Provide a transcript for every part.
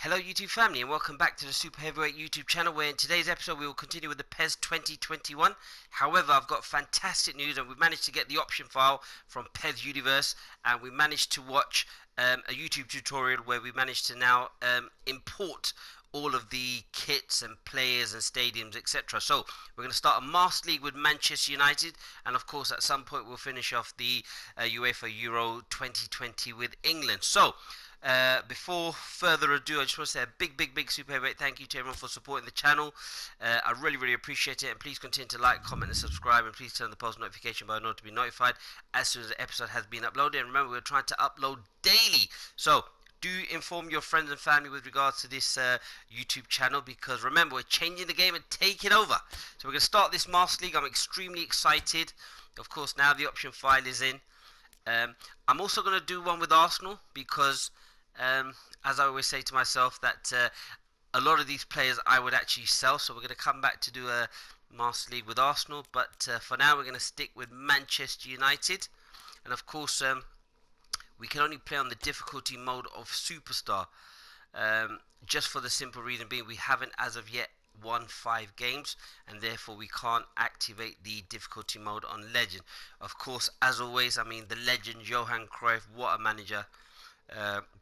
Hello YouTube family and welcome back to the Super Heavyweight YouTube channel, where in today's episode we will continue with the PES 2021. However, I've got fantastic news, and we managed to get the option file from PES Universe, and we managed to watch a YouTube tutorial where we managed to now import all of the kits and players and stadiums, etc. So we're going to start a Master League with Manchester United, and of course at some point we'll finish off the UEFA Euro 2020 with England. So before further ado, I just want to say a big super heavyweight thank you to everyone for supporting the channel. I really appreciate it, and please continue to like, comment and subscribe, and please turn the post notification bell on to be notified as soon as the episode has been uploaded. And remember, we're trying to upload daily, so do inform your friends and family with regards to this YouTube channel, because remember, we're changing the game and taking over. So we're going to start this Master League. I'm extremely excited. Of course, now the option file is in. I'm also going to do one with Arsenal because as I always say to myself, that a lot of these players I would actually sell. So we're going to come back to do a Master League with Arsenal, but for now we're going to stick with Manchester United. And of course we can only play on the difficulty mode of Superstar, just for the simple reason being we haven't as of yet won 5 games, and therefore we can't activate the difficulty mode on Legend. Of course, as always, I mean, the legend Johan Cruyff, what a manager.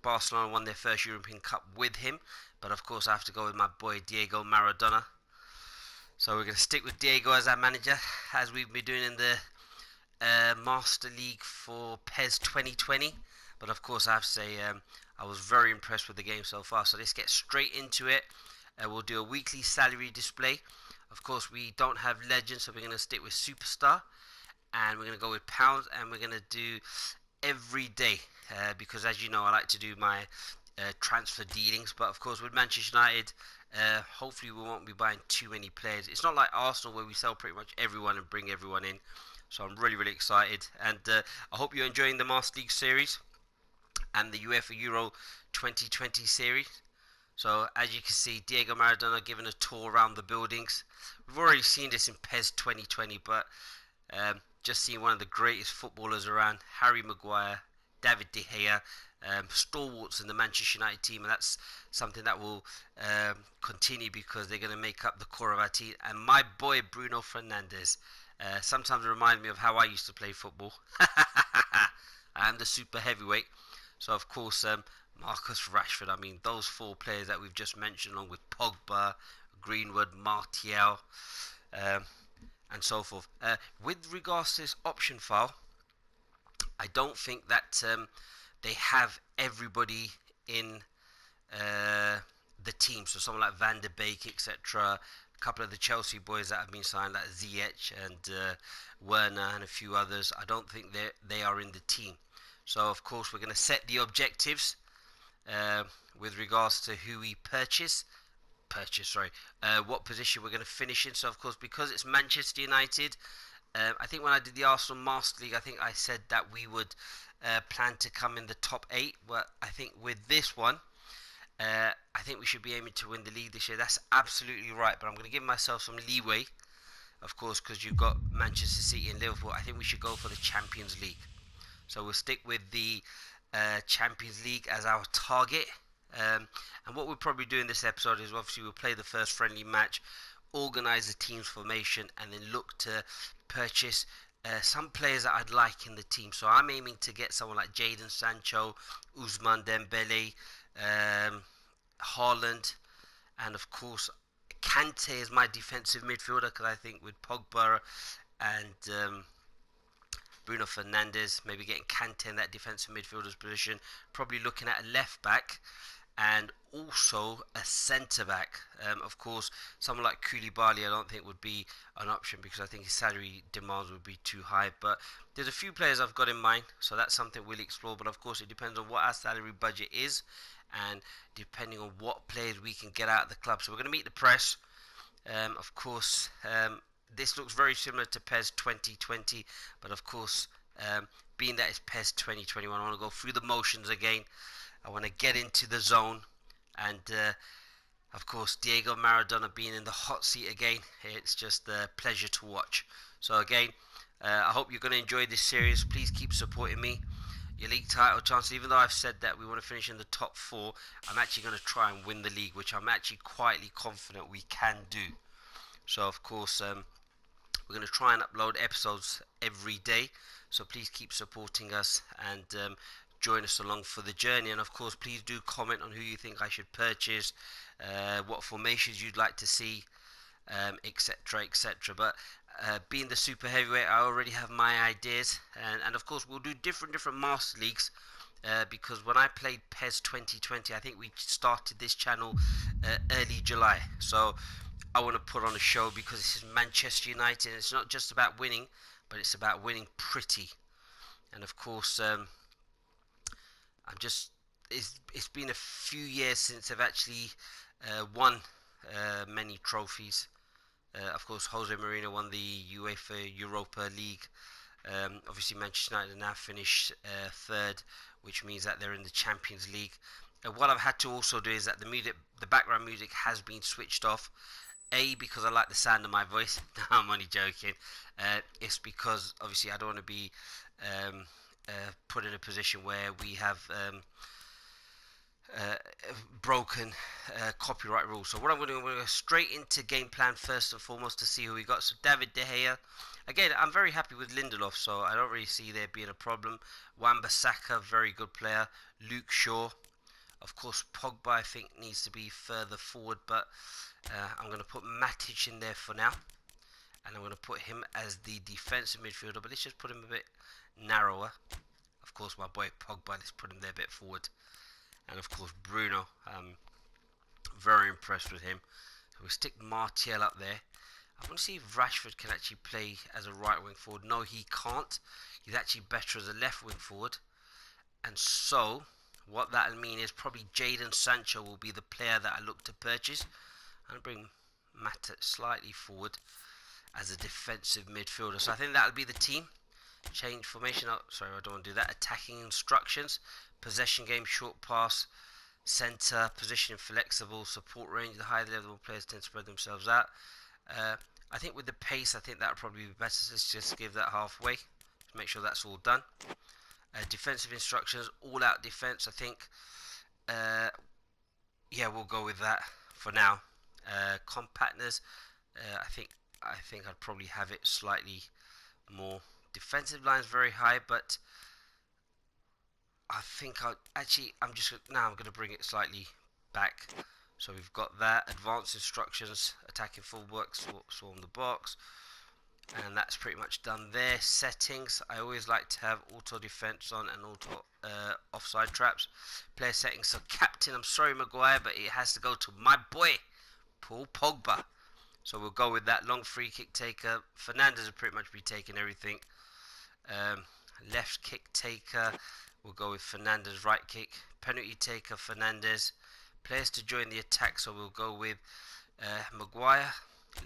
Barcelona won their first European Cup with him, but of course I have to go with my boy Diego Maradona. So we're going to stick with Diego as our manager, as we've been doing in the Master League for PES 2020. But of course I have to say I was very impressed with the game so far. So let's get straight into it. We'll do a weekly salary display. Of course we don't have Legend, so we're going to stick with Superstar, and we're going to go with pounds, and we're going to do every day, because as you know I like to do my transfer dealings. But of course with Manchester United, hopefully we won't be buying too many players. It's not like Arsenal where we sell pretty much everyone and bring everyone in. So I'm really excited, and I hope you're enjoying the Master League series and the UEFA Euro 2020 series. So as you can see, Diego Maradona giving a tour around the buildings. We've already seen this in PES 2020, but just seeing one of the greatest footballers around, Harry Maguire, David De Gea, stalwarts in the Manchester United team, and that's something that will continue because they're going to make up the core of our team. And my boy Bruno Fernandes, sometimes reminds me of how I used to play football. I am the super heavyweight, so of course Marcus Rashford. I mean, those 4 players that we've just mentioned, along with Pogba, Greenwood, Martial, and so forth. With regards to this option file, I don't think that they have everybody in the team. So someone like Van der Beek, etc. A couple of the Chelsea boys that have been signed, like Ziyech and Werner and a few others, I don't think they are in the team. So of course we're going to set the objectives with regards to who we purchase, what position we're going to finish in. So of course, because it's Manchester United, I think when I did the Arsenal Master League, I think I said that we would plan to come in the top 8. But I think with this one, I think we should be aiming to win the league this year. That's absolutely right, but I'm going to give myself some leeway, of course, because you've got Manchester City and Liverpool. I think we should go for the Champions League. So we'll stick with the Champions League as our target. And what we'll probably do in this episode is obviously we'll play the first friendly match, organise the team's formation, and then look to purchase some players that I'd like in the team. So I'm aiming to get someone like Jadon Sancho, Ousmane Dembele, Haaland, and of course Kante is my defensive midfielder, because I think with Pogba and Bruno Fernandes, maybe getting Kante in that defensive midfielder's position, probably looking at a left back and also a centre back. Of course, someone like Koulibaly I don't think would be an option, because I think his salary demands would be too high. But there's a few players I've got in mind, so that's something we'll explore. But of course it depends on what our salary budget is, and depending on what players we can get out of the club. So we're going to meet the press. Of course this looks very similar to PES 2020, but of course being that it's PES 2021, I want to go through the motions again. I want to get into the zone, and of course Diego Maradona being in the hot seat again, it's just a pleasure to watch. So again, I hope you're going to enjoy this series. Please keep supporting me. your league title chances. Even though I've said that we want to finish in the top 4, I'm actually going to try and win the league, which I'm actually quietly confident we can do. So of course, we're going to try and upload episodes every day. So please keep supporting us and join us along for the journey. And of course, please do comment on who you think I should purchase, what formations you'd like to see, etc, etc. But being the super heavyweight, I already have my ideas, and of course we'll do different master leagues, because when I played PES 2020, I think we started this channel early July. So I want to put on a show because this is Manchester United, and it's not just about winning, but it's about winning pretty. And of course, I'm just it's been a few years since I've actually won many trophies. Of course, Jose Mourinho won the UEFA Europa League. Obviously, Manchester United now finished third, which means that they're in the Champions League. What I've had to also do is that the background music has been switched off. A, because I like the sound of my voice. No, I'm only joking. It's because obviously I don't want to be put in a position where we have broken copyright rules. So what I'm going to do, I'm going to go straight into game plan first and foremost to see who we got. So David De Gea. Again, I'm very happy with Lindelof, so I don't really see there being a problem. Wan-Bissaka, very good player. Luke Shaw. Of course, Pogba, I think, needs to be further forward, but I'm going to put Matic in there for now. And I'm going to put him as the defensive midfielder, but let's just put him a bit narrower. Of course, my boy Pogba, let's put him there a bit forward. And of course, Bruno, very impressed with him. So we'll stick Martial up there. I want to see if Rashford can actually play as a right wing forward. No, he can't. He's actually better as a left wing forward. And so, what that'll mean is probably Jaden Sancho will be the player that I look to purchase. I'm going to bring Matic slightly forward as a defensive midfielder. So I think that'll be the team. Change formation. Oh, sorry, I don't want to do that. Attacking instructions. Possession game, short pass, centre, positioning flexible, support range. The higher level players tend to spread themselves out. I think with the pace, I think that would probably be better. So let's just give that halfway to make sure that's all done. Defensive instructions, all out defense. I think, yeah, we'll go with that for now. Compactness, I think I'd probably have it slightly more. Defensive line's very high, but I think I'm going to bring it slightly back. So we've got that. Advanced instructions, attacking fullback, swarm the box. And that's pretty much done there. Settings, I always like to have auto defense on and auto offside traps. Player settings, so captain, I'm sorry Maguire, but it has to go to my boy, Paul Pogba. So we'll go with that. Long free kick taker. Fernandes will pretty much be taking everything. Left kick taker, we'll go with Fernandes. Right kick, penalty taker, Fernandes. Players to join the attack, so we'll go with Maguire,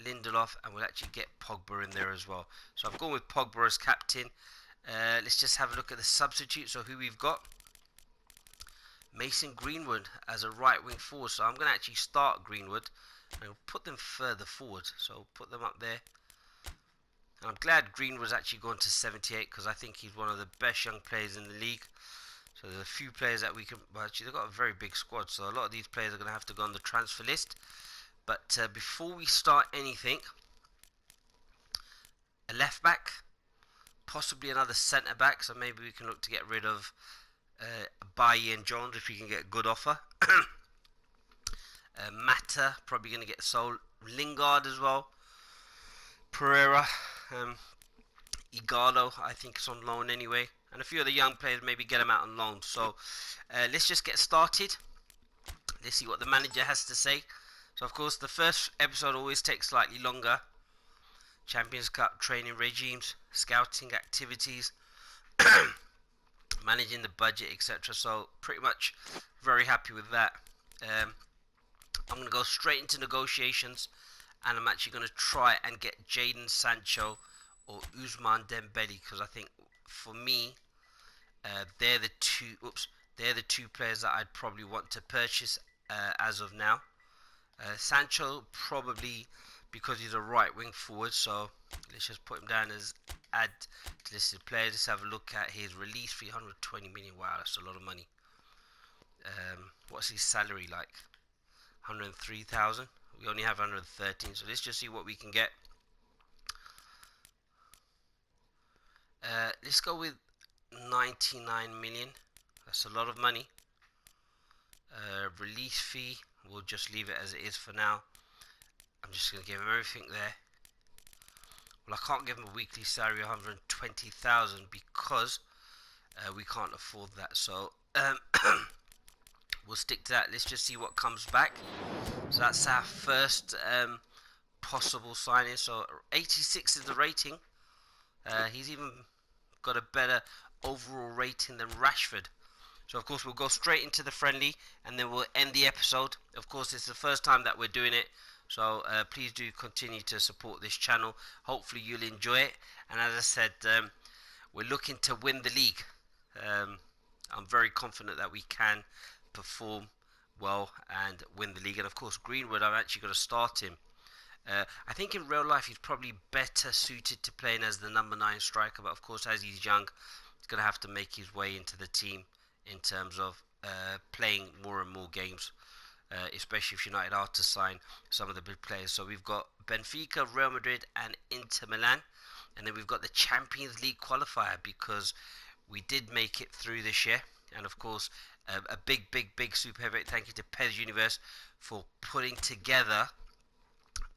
Lindelof, and we'll actually get Pogba in there as well. So I've gone with Pogba as captain. Let's just have a look at the substitute. So who we've got: Mason Greenwood as a right wing forward. So I'm going to actually start Greenwood and put them further forward. So put them up there. And I'm glad Greenwood's actually gone to 78 because I think he's one of the best young players in the league. So there's a few players that we can. Well, actually, they've got a very big squad, so a lot of these players are going to have to go on the transfer list. But before we start anything, a left back, possibly another centre back. So maybe we can look to get rid of Bailly and Jones if we can get a good offer. Mata probably going to get sold. Lingard as well. Pereira, Igalo, I think it's on loan anyway. And a few of the young players, maybe get them out on loan. So let's just get started. Let's see what the manager has to say. So of course the first episode always takes slightly longer. Champions Cup training regimes, scouting activities, managing the budget, etc. So pretty much very happy with that. I'm going to go straight into negotiations, and I'm actually going to try and get Jaden Sancho or Ousmane Dembele, because I think for me they're the two players that I'd probably want to purchase as of now. Sancho probably because he's a right wing forward, so let's just put him down as add to listed players. Let's have a look at his release fee, 120 million. Wow, that's a lot of money. What's his salary like? 103,000. We only have 113, so let's just see what we can get. Let's go with 99 million. That's a lot of money. Release fee, we'll just leave it as it is for now. I'm just going to give him everything there. Well, I can't give him a weekly salary of 120,000 because we can't afford that. So we'll stick to that. Let's just see what comes back. So that's our first possible signing. So 86 is the rating. He's even got a better overall rating than Rashford. So of course we'll go straight into the friendly and then we'll end the episode. Of course it's the first time that we're doing it, so please do continue to support this channel. Hopefully you'll enjoy it, and as I said, we're looking to win the league. I'm very confident that we can perform well and win the league. And of course Greenwood, I'm actually going to start him. I think in real life he's probably better suited to playing as the number 9 striker, but of course as he's young he's going to have to make his way into the team in terms of playing more and more games, especially if United are to sign some of the big players. So we've got Benfica, Real Madrid and Inter Milan, and then we've got the Champions League qualifier because we did make it through this year. And of course a big super heavyweight thank you to PES Universe for putting together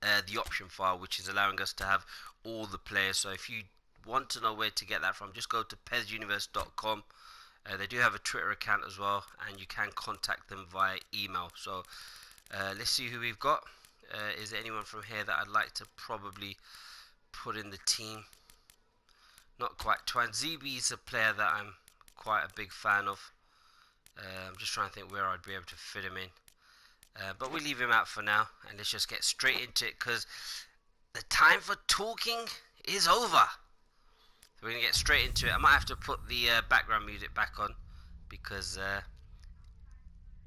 the option file, which is allowing us to have all the players. So if you want to know where to get that from, just go to PESUniverse.com. They do have a Twitter account as well, and you can contact them via email. So let's see who we've got. Is there anyone from here that I'd like to probably put in the team? Not quite. Twanzibi is a player that I'm quite a big fan of. I'm just trying to think where I'd be able to fit him in. But we'll leave him out for now, and let's just get straight into it because the time for talking is over. So we're going to get straight into it. I might have to put the background music back on because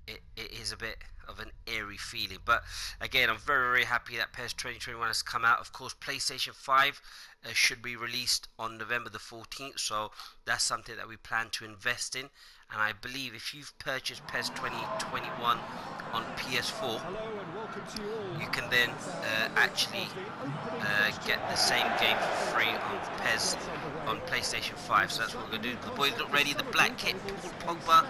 it is a bit of an eerie feeling. But again, I'm very happy that PES 2021 has come out. Of course, PlayStation 5 should be released on November the 14th. So that's something that we plan to invest in. And I believe if you've purchased PES 2021 on PS4, you can then actually get the same game for free on PES on PlayStation 5. So that's what we're going to do. The boys look ready. The black kit, Paul Pogba,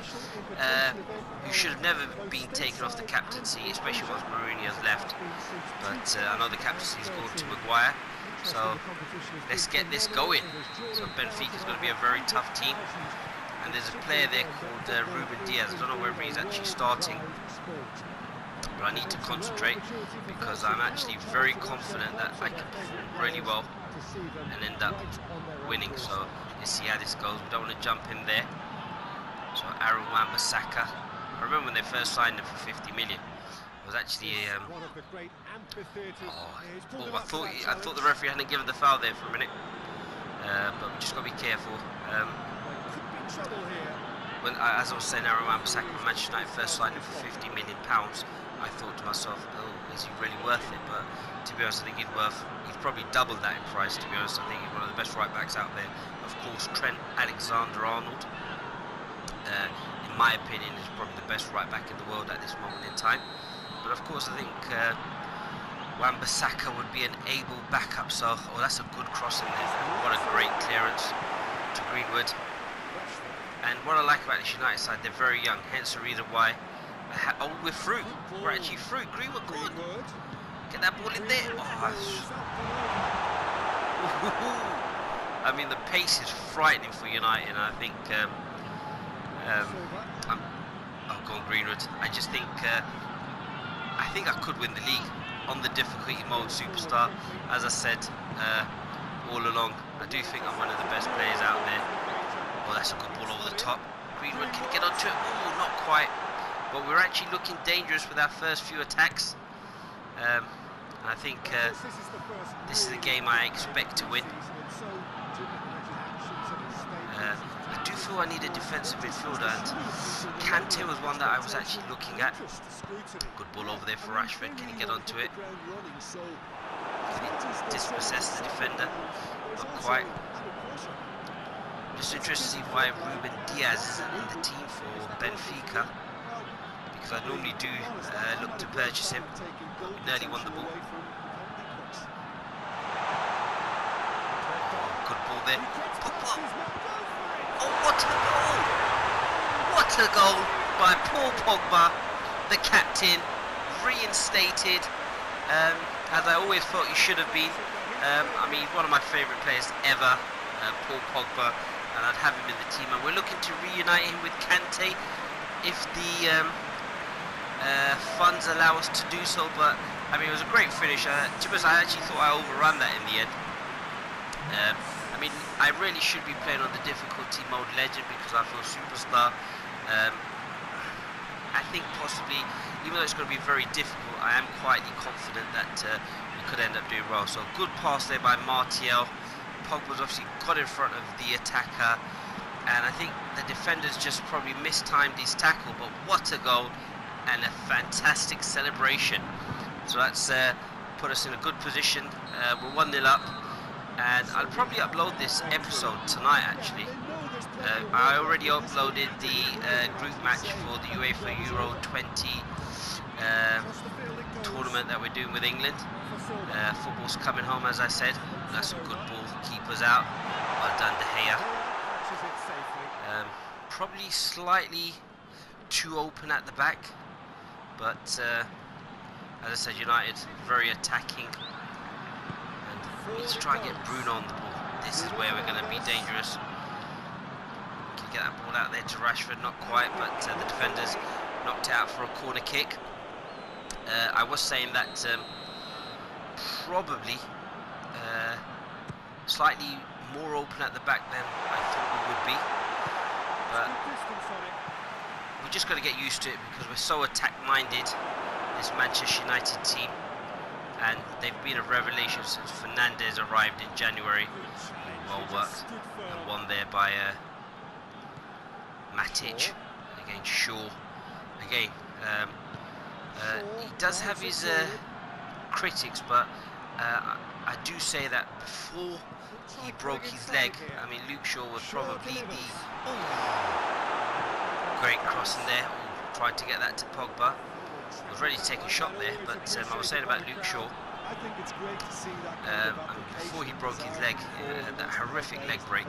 who should have never been taken off the captaincy, especially once Mourinho's left. But I know the captaincy's gone to Maguire. So let's get this going. So Benfica is going to be a very tough team. And there's a player there called Ruben Diaz. I don't know whether he's actually starting, but I need to concentrate because I'm actually very confident that I can perform really well and end up winning. So let's see how this goes. We don't want to jump in there. So Aaron Wan-Bissaka. I remember when they first signed him for 50 million. It was actually I thought the referee hadn't given the foul there for a minute, but we just got to be careful. When as I was saying, Aaron Wan-Bissaka, when Manchester United first signed him for £50 million, I thought to myself, oh, is he really worth it? But to be honest, I think he's probably doubled that in price. To be honest, I think he's one of the best right backs out there. Of course, Trent Alexander-Arnold, in my opinion, is probably the best right back in the world at this moment in time. But of course, I think Wan-Bissaka would be an able backup. So, oh, that's a good cross in there. What a great clearance to Greenwood. And what I like about this United side, they're very young, hence the reason why. Oh, we're through. We're actually through. Greenwood, good. Get that ball in there. Oh, I mean, the pace is frightening for United, and I think I'll go on Greenwood. I just think I could win the league on the difficulty mode superstar. As I said all along, I do think I'm one of the best players out there. Oh, that's a good ball over the top. Greenwood can get onto it. Oh, not quite. But we're actually looking dangerous with our first few attacks. I think this is the game I expect to win. I do feel I need a defensive midfielder, and Kante was one that I was actually looking at. Good ball over there for Rashford. Can he get onto it? Can he dispossess the defender? Not quite. Just interested to see why Ruben Diaz isn't in the team for Benfica, because I normally do look to purchase him. But we nearly won the ball. Oh, good ball there. Oh, what a goal! What a goal by Paul Pogba, the captain, reinstated, as I always thought he should have been. I mean, one of my favourite players ever, Paul Pogba, and I'd have him in the team. And we're looking to reunite him with Kante if the funds allow us to do so. But I mean, it was a great finish. To be honest, I actually thought I overran that in the end. I mean, I really should be playing on the difficulty mode Legend because I feel Superstar. I think possibly, even though it's going to be very difficult, I am quietly confident that we could end up doing well. So good pass there by Martial. Pogba's obviously got in front of the attacker, and I think the defenders just probably mistimed his tackle, but what a goal and a fantastic celebration. So that's put us in a good position. We're 1-0 up, and I'll probably upload this episode tonight actually. I already uploaded the group match for the UEFA Euro 20 tournament that we're doing with England. Football's coming home, as I said. That's some good ball, keepers out. Well done, De Gea. Probably slightly too open at the back, but as I said, United very attacking, and we need to try and get Bruno on the ball. This is where we're going to be dangerous. Can get that ball out there to Rashford, not quite, but the defenders knocked it out for a corner kick. I was saying that probably slightly more open at the back than I thought we would be, but we're just going to get used to it because we're so attack-minded, this Manchester United team, and they've been a revelation since Fernandes arrived in January. Well worked, and won there by Matic against Shaw. Again, he does have his critics, but I do say that before he broke his leg, I mean, Luke Shaw was probably the great crossing there. Tried to get that to Pogba. Was ready to take a shot there, but I was saying about Luke Shaw. Before he broke his leg, that horrific leg break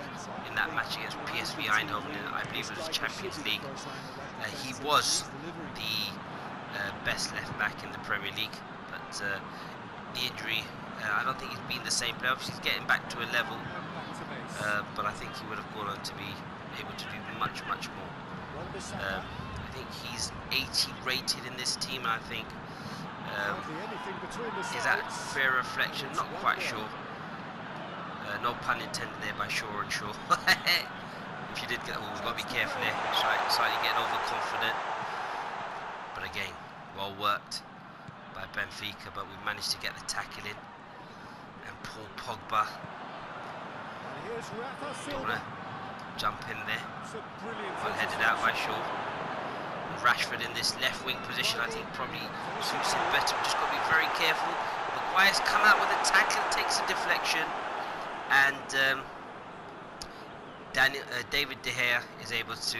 in that match against PSV Eindhoven, I believe it was Champions League, he was the best left back in the Premier League, but the injury, I don't think he's been the same player. Obviously he's getting back to a level, but I think he would have gone on to be able to do much more. I think he's 80 rated in this team, and I think is that a fair reflection? Not quite sure. No pun intended there by Shaw and Shaw. If you did get, we've got to be careful there. Slightly getting overconfident, but again, well worked by Benfica. But we've managed to get the tackle in, and Paul Pogba don't want to jump in there. Well headed out by Shaw. Rashford in this left wing position, I think probably suits him better. We've just got to be very careful. Maguire's come out with a tackle, takes a deflection, and David De Gea is able to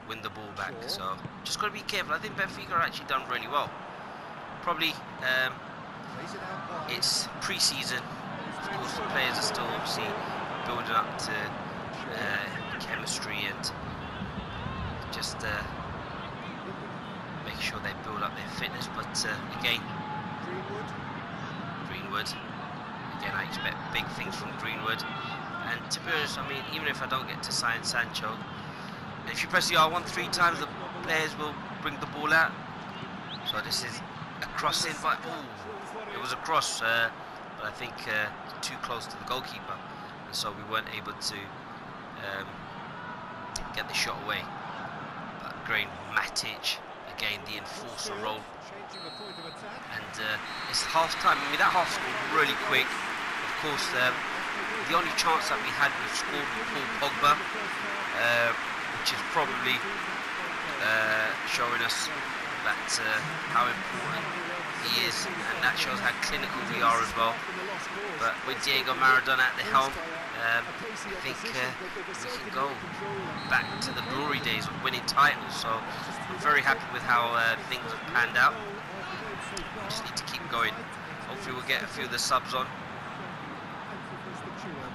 win the ball back. So just got to be careful. I think Benfica are actually done really well. Probably it's pre-season. Of course, the players are still obviously building up to chemistry and just making sure they build up their fitness, but again, Greenwood, again I expect big things from Greenwood, and to be honest, I mean, even if I don't get to sign Sancho, if you press the R1 3 times, the players will bring the ball out. So this is a cross in, but it was a cross, but I think too close to the goalkeeper, and so we weren't able to get the shot away. But great Matic, again the enforcer role, and it's half time. I mean, that half scored really quick. Of course, the only chance that we had was scored with Paul Pogba, which is probably showing us that how important he is, and that shows how clinical we are as well. But with Diego Maradona at the helm, I think we can go back to the glory days of winning titles. So I'm very happy with how things have panned out. We just need to keep going. Hopefully we'll get a few of the subs on.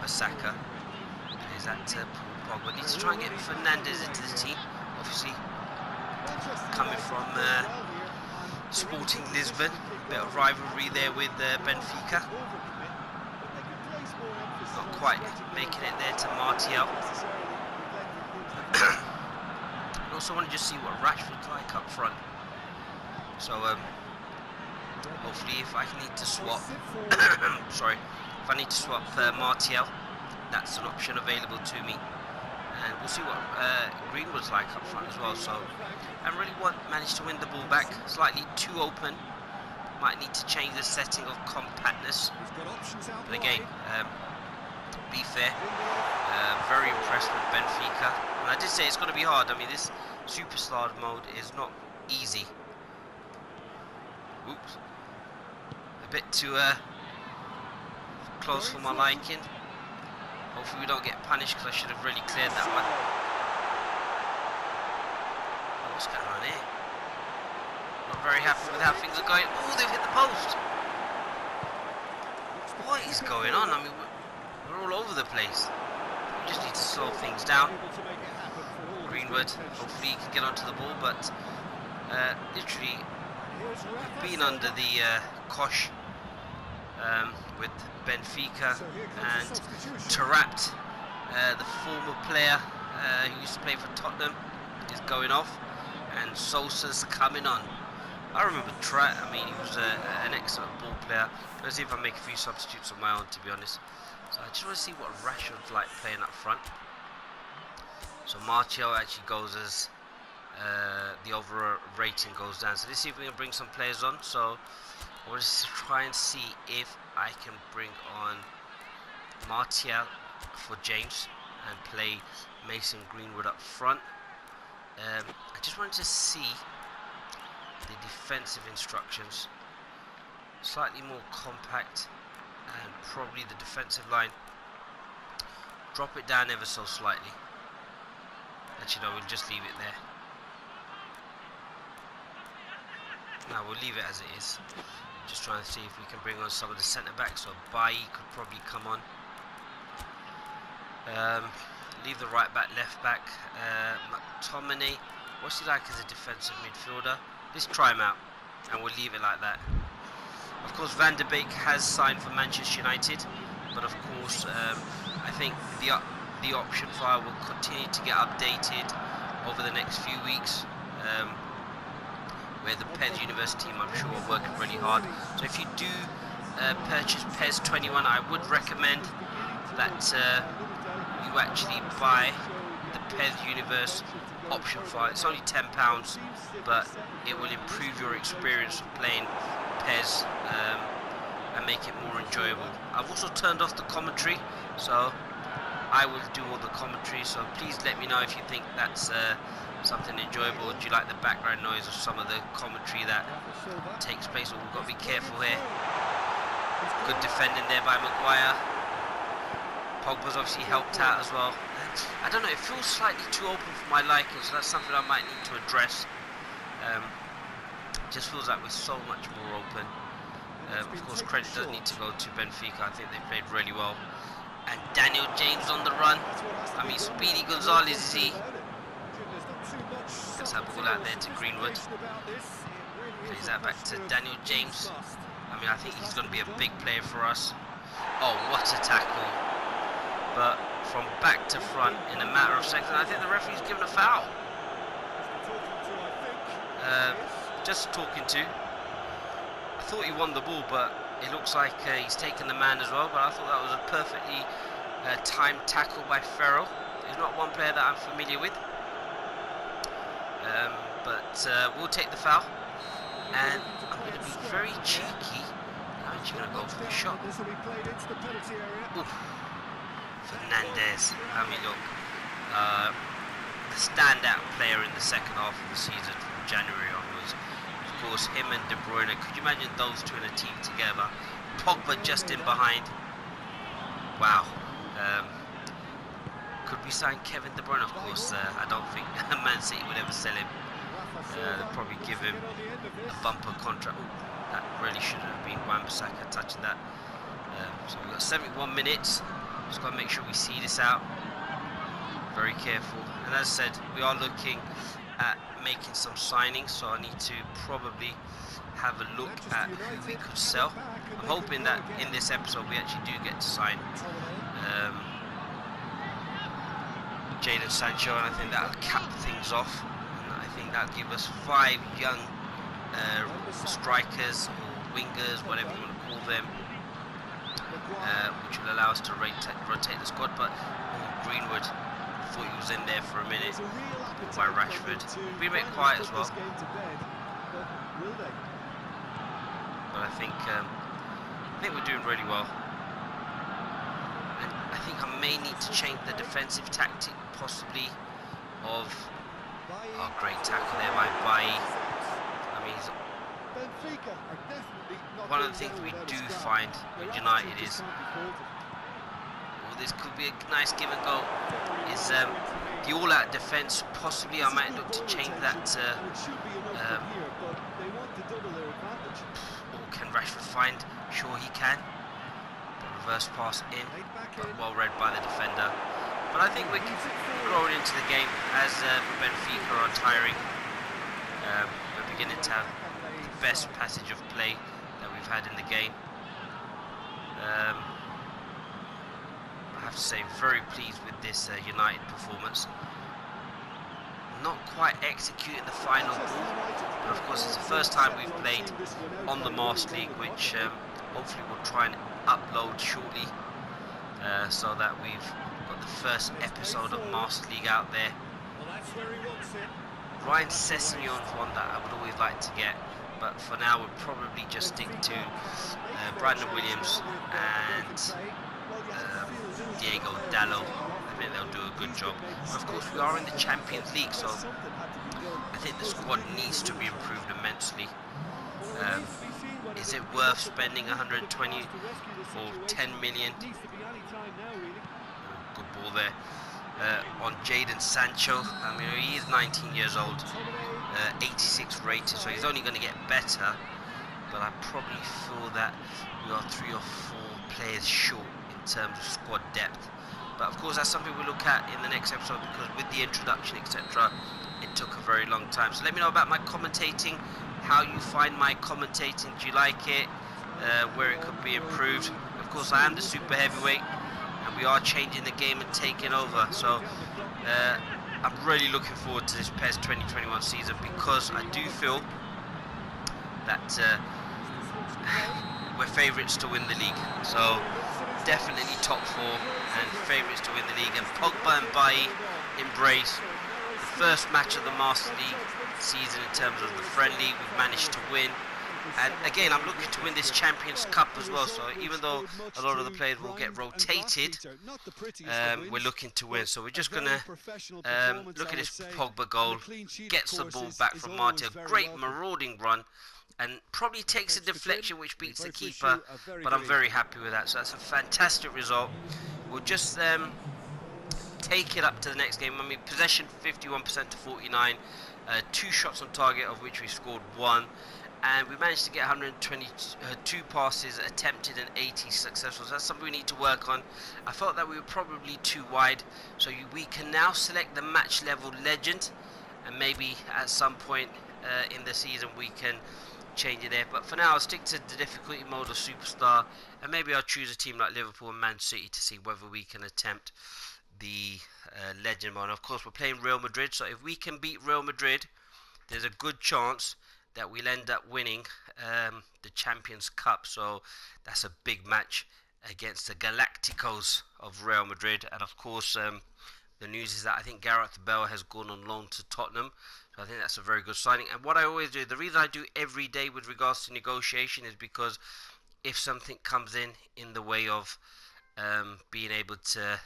Saka plays that to Paul Pogba. Needs to try and get Fernandes into the team. Obviously coming from Sporting Lisbon, bit of rivalry there with Benfica. Not quite making it there to Martial. I also want to just see what Rashford's like up front. So hopefully if I need to swap sorry, if I need to swap Martial, that's an option available to me. And we'll see what Greenwood's like up front as well. So I really managed to win the ball back. Slightly too open. Might need to change the setting of compactness. But again, be fair. Very impressed with Benfica. And I did say it's going to be hard. I mean, this superstar mode is not easy. Oops. A bit too close for my liking. Hopefully we don't get punished, because I should have really cleared that one. Oh, what's going on here? Not very happy with how things are going. Oh, they've hit the post! What is going on? I mean, we're all over the place. We just need to slow things down. Greenwood, hopefully he can get onto the ball, but literally we've been under the cosh with Benfica, and Taarabt, the former player who used to play for Tottenham, is going off, and Sosa's coming on. I remember Taarabt. I mean, he was an excellent ball player. Let's see if I make a few substitutes on my own, to be honest. So I just want to see what Rashford's like playing up front. So Martial actually goes as the overall rating goes down. So let's see if we can bring some players on. So we'll just try and see if I can bring on Martial for James and play Mason Greenwood up front. I just wanted to see the defensive instructions. Slightly more compact, and probably the defensive line. Drop it down ever so slightly. Actually, no, we'll just leave it there. No, we'll leave it as it is. Just trying to see if we can bring on some of the centre backs. So Bailly could probably come on. Leave the right back, left back. McTominay, what's he like as a defensive midfielder? Let's try him out, and we'll leave it like that. Of course, Van der Beek has signed for Manchester United, but of course, I think the option file will continue to get updated over the next few weeks. Where the PES Universe team, I'm sure, are working really hard. So if you do purchase PES 21, I would recommend that you actually buy the PES Universe option file. It's only £10, but it will improve your experience of playing PES and make it more enjoyable. I've also turned off the commentary, so I will do all the commentary. So please let me know if you think that's something enjoyable. Do you like the background noise of some of the commentary that takes place? We've got to be careful here. Good defending there by Maguire. Pogba's obviously helped out as well. I don't know, it feels slightly too open for my liking, so that's something I might need to address. Just feels like we're so much more open. Of course, credit does need to go to Benfica. I think they played really well. And Daniel James on the run. I mean, Speedy Gonzalez, is he? Let's have a ball out there to Greenwood. Plays that back to Daniel James. I mean, I think he's going to be a big player for us. Oh, what a tackle. But from back to front in a matter of seconds, I think the referee's given a foul. Just talking to. I thought he won the ball, but it looks like he's taken the man as well. But I thought that was a perfectly timed tackle by Farrell. He's not one player that I'm familiar with. But we'll take the foul, and I'm going to be very cheeky. I'm actually going to go for the shot. Oof. Fernandes, I mean, look, the standout player in the second half of the season from January onwards. course, him and De Bruyne. Could you imagine those two in a team together? Pogba just in behind. Wow. Could we sign Kevin De Bruyne? Of course, I don't think Man City would ever sell him. They'll probably give him a bumper contract. Ooh, that really shouldn't have been Wan-Bissaka touching that. So we've got 71 minutes. Just got to make sure we see this out. Very careful. And as I said, we are looking at making some signings, so I need to probably have a look at who we could sell. I'm hoping that in this episode we actually do get to sign Jadon Sancho, and I think that'll cap things off. And I think that'll give us 5 young strikers or wingers, whatever you want to call them, which will allow us to rotate the squad. But Greenwood, thought he was in there for a minute by Rashford. Been a bit quiet as well. But I think we're doing really well. And I think I may need to change the defensive tactic, possibly, of great tackle there by Bailly. I mean, one of the things we do find with United is, this could be a nice give and go, is the all-out defence. Possibly I might look to change that to or can Rashford find? Sure he can. The reverse pass in, but well read by the defender. But I think we're growing into the game as Benfica are tiring. We're beginning to have the best passage of play that we've had in the game. I have to say, very pleased with this United performance. Not quite executing the final ball, but of course it's the first time we've played on the Master League, which hopefully we'll try and upload shortly, so that we've got the first episode of Master League out there. Ryan Sessegnon's one that I would always like to get, but for now we'll probably just stick to Brandon Williams and Diego Dallo. I think they'll do a good job. But of course we are in the Champions League, so I think the squad needs to be improved immensely. Is it worth spending 120 or 10 million? Good ball there on Jaden Sancho. I mean, he is 19 years old, 86 rated, so he's only going to get better. But I probably feel that we are 3 or 4 players short in terms of squad depth. But of course that's something we'll look at in the next episode, because with the introduction, etc., it took a very long time. So let me know about my commentating, how you find my commentating. Do you like it? Where it could be improved. Of course I am the super heavyweight, and we are changing the game and taking over. So I'm really looking forward to this PES 2021 season, because I do feel that we're favourites to win the league. So definitely top 4 and favourites to win the league. And Pogba and Bailly embrace the first match of the Master League season in terms of the friendly. We've managed to win, and again I'm looking to win this Champions Cup as well. So even though a lot of the players will get rotated, we're looking to win. So we're just gonna look at this Pogba goal. Gets the ball back from Martial. Great marauding run, and probably takes a deflection which beats the keeper, but I'm very happy with that. So that's a fantastic result. We'll just take it up to the next game. I mean, possession 51% to 49, 2 shots on target, of which we scored 1, and we managed to get 122 passes attempted and 80 successful. So that's something we need to work on. I felt that we were probably too wide, so we can now select the match level legend, and maybe at some point in the season we can change it there. But for now I'll stick to the difficulty mode of superstar, and maybe I'll choose a team like Liverpool and Man City to see whether we can attempt the legend mode. Of course we're playing Real Madrid, so if we can beat Real Madrid, there's a good chance that we'll end up winning the Champions Cup. So that's a big match against the Galacticos of Real Madrid. And of course the news is that I think Gareth Bale has gone on loan to Tottenham. So I think that's a very good signing. And what I always do, the reason I do every day with regards to negotiation, is because if something comes in the way of being able to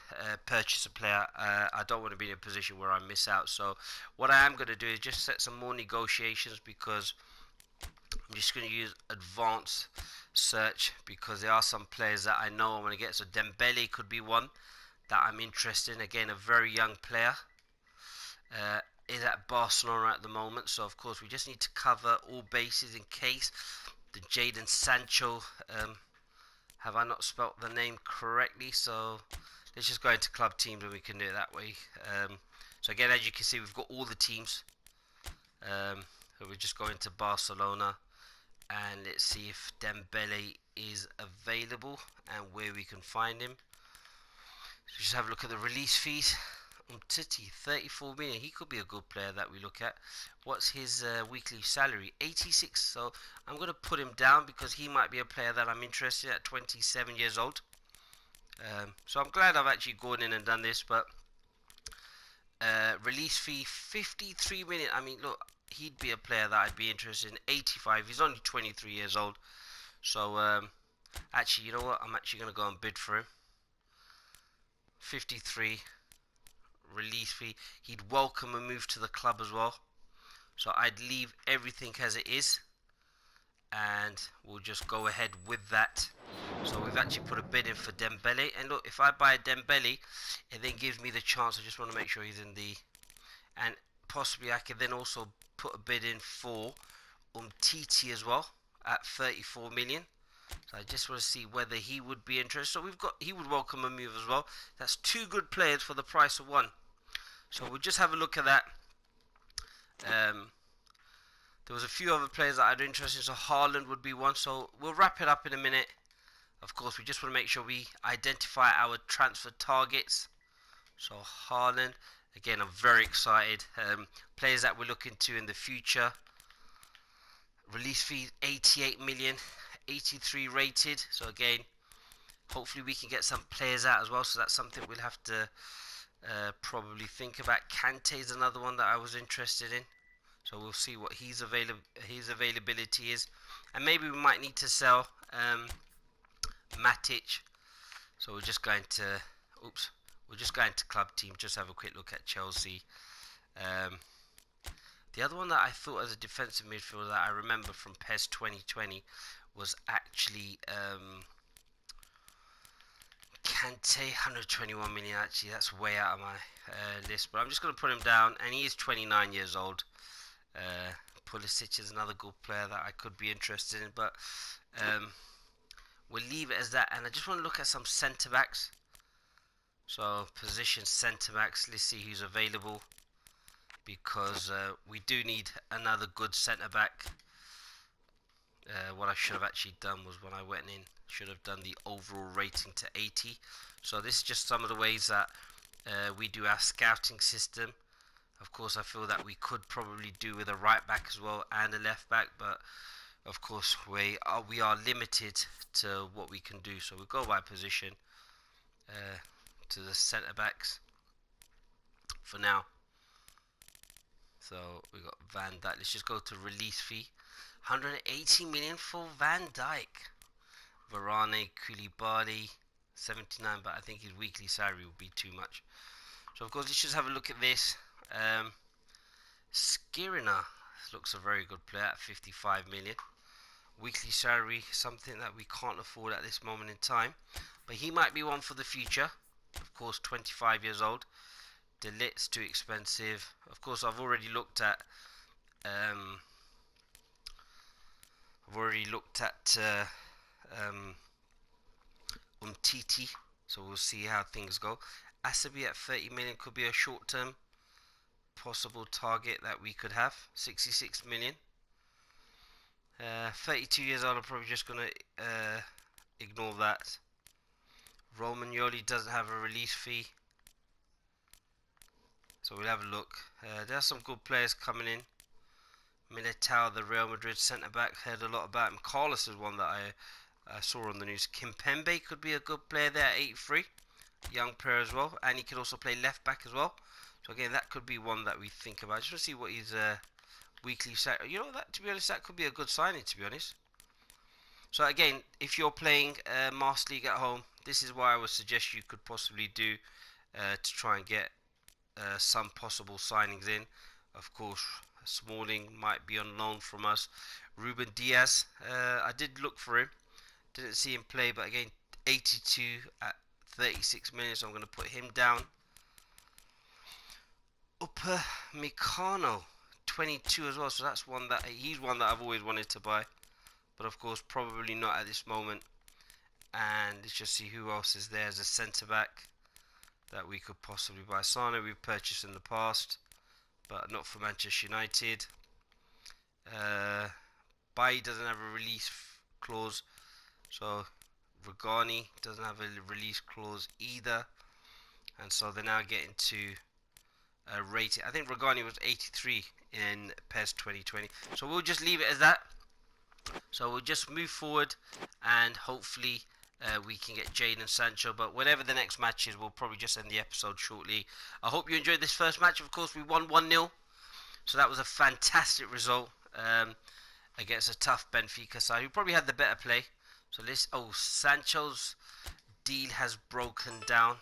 purchase a player, I don't want to be in a position where I miss out. So what I am going to do is just set some more negotiations, because I'm just going to use advanced search because there are some players that I know I want to get. So Dembele could be one that I'm interested in. Again, a very young player. Is at Barcelona at the moment, so of course we just need to cover all bases in case the Jadon Sancho, have I not spelt the name correctly, so let's just go into club teams and we can do it that way. So again, as you can see, we've got all the teams. So we just go into Barcelona and let's see if Dembele is available and where we can find him. So just have a look at the release fees. Umtiti, 34 million. He could be a good player that we look at. What's his weekly salary? 86. So I'm going to put him down because he might be a player that I'm interested in at 27 years old. So I'm glad I've actually gone in and done this. But release fee 53 million. I mean, look, he'd be a player that I'd be interested in. 85. He's only 23 years old. So actually, you know what? I'm actually going to go and bid for him. 53. Release fee. He'd welcome a move to the club as well, so I'd leave everything as it is and we'll just go ahead with that. So we've actually put a bid in for Dembele, and look, if I buy Dembele, it then gives me the chance. I just want to make sure he's in the, and possibly I can then also put a bid in for Umtiti as well at 34 million. So I just want to see whether he would be interested. So we've got, he would welcome a move as well. That's two good players for the price of one. So we'll just have a look at that. There was a few other players that I'd interested in. So Haaland would be one. So we'll wrap it up in a minute. Of course, we just want to make sure we identify our transfer targets. So Haaland, again, I'm very excited. Players that we're looking to in the future. Release fee 88 million. 83 rated, so again, hopefully we can get some players out as well, so that's something we'll have to probably think about. Kante is another one that I was interested in, so we'll see what his availability is, and maybe we might need to sell Matic. So we're just going to club team, just have a quick look at Chelsea. The other one that I thought as a defensive midfielder that I remember from PES 2020 was actually Kante, 121 million. Actually, that's way out of my list, but I'm just going to put him down, and he is 29 years old. Pulisic is another good player that I could be interested in, but we'll leave it as that. And I just want to look at some centre backs. So position centre backs. Let's see who's available, because we do need another good centre back. What I should have actually done was, when I went in, should have done the overall rating to 80. So this is just some of the ways that we do our scouting system. Of course, I feel that we could probably do with a right back as well and a left back, but of course we are limited to what we can do. So we'll go by position to the centre backs for now. So we got Van Dijk. Let's just go to release fee. 180 million for Van Dijk. Varane, Koulibaly, 79, but I think his weekly salary would be too much. So of course, let's just have a look at this. Skriniar looks a very good player at 55 million. Weekly salary, something that we can't afford at this moment in time, but he might be one for the future. Of course, 25 years old. De Ligt's too expensive. Of course, I've already looked at Umtiti, so we'll see how things go. Asabi at 30 million could be a short-term possible target that we could have. 66 million. 32 years old, I'm probably just going to ignore that. Romagnoli doesn't have a release fee, so we'll have a look. There are some good players coming in. Militao, the Real Madrid centre-back, heard a lot about him. Carlos is one that I saw on the news. Kimpembe could be a good player there at 83. Young player as well, and he could also play left-back as well. So again, that could be one that we think about. Just to see what his weekly set. You know, that, to be honest, that could be a good signing, to be honest. So again, if you're playing Master League at home, this is why I would suggest you could possibly do to try and get some possible signings in. Of course, Smalling might be on loan from us. Ruben Diaz. I did look for him. Didn't see him play, but again, 82 at 36 minutes. So I'm going to put him down. Upamecano, 22 as well. So that's he's one that I've always wanted to buy, but of course probably not at this moment. And let's just see who else is there as a centre back that we could possibly buy. Sana we've purchased in the past, but not for Manchester United. Bailly doesn't have a release clause, so Regani doesn't have a release clause either, and so they're now getting to rating. I think Regani was 83 in PES 2020, so we'll just leave it as that. So we'll just move forward, and hopefully we can get Jaden Sancho. But whenever the next match is, we'll probably just end the episode shortly. I hope you enjoyed this first match. Of course, we won 1-0, so that was a fantastic result against a tough Benfica side who probably had the better play. So Sancho's deal has broken down.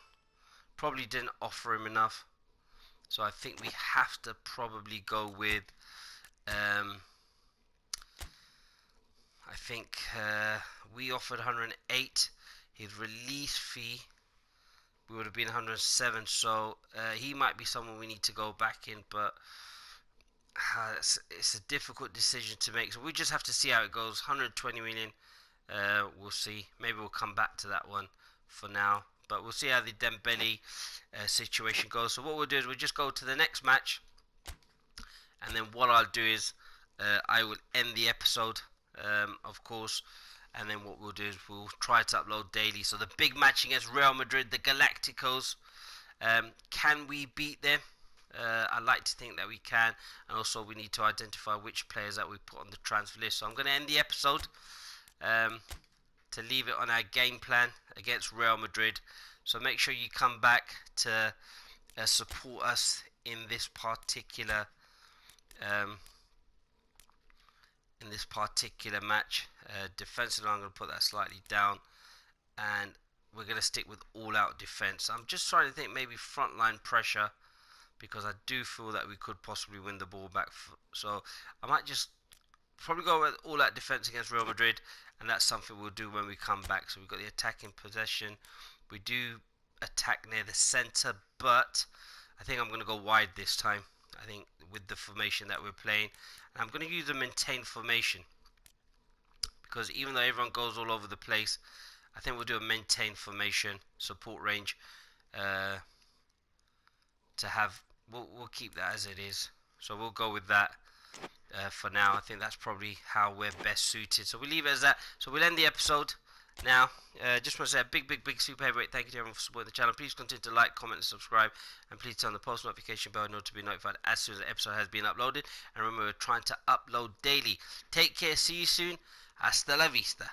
Probably didn't offer him enough. So I think we have to probably go with I think we offered 108. His release fee we would have been 107. So he might be someone we need to go back in, but it's a difficult decision to make. So we just have to see how it goes. 120 million. We'll see. Maybe we'll come back to that one for now. But we'll see how the Dembele situation goes. So what we'll do is we'll just go to the next match. And then what I'll do is I will end the episode, of course. And then what we'll do is we'll try to upload daily. So the big match against Real Madrid, the Galacticos. Can we beat them? I like to think that we can. And also we need to identify which players that we put on the transfer list. So I'm going to end the episode to leave it on our game plan against Real Madrid. So make sure you come back to support us in this particular match. Defensively, I'm going to put that slightly down, and we're going to stick with all-out defense. I'm just trying to think maybe frontline pressure, because I do feel that we could possibly win the ball back. So I might just probably go with all-out defense against Real Madrid, and that's something we'll do when we come back. So we've got the attacking possession. We do attack near the center, but I think I'm going to go wide this time. I think with the formation that we're playing, and I'm going to use a maintained formation, because even though everyone goes all over the place, I think we'll do a maintained formation, support range, to have. We'll keep that as it is. So we'll go with that for now. I think that's probably how we're best suited. So we'll leave it as that. So we'll end the episode now. Just want to say a big super heavyweight thank you to everyone for supporting the channel. Please continue to like, comment and subscribe, and please turn on the post notification bell in order to be notified as soon as the episode has been uploaded. And remember, we're trying to upload daily. Take care, see you soon, hasta la vista.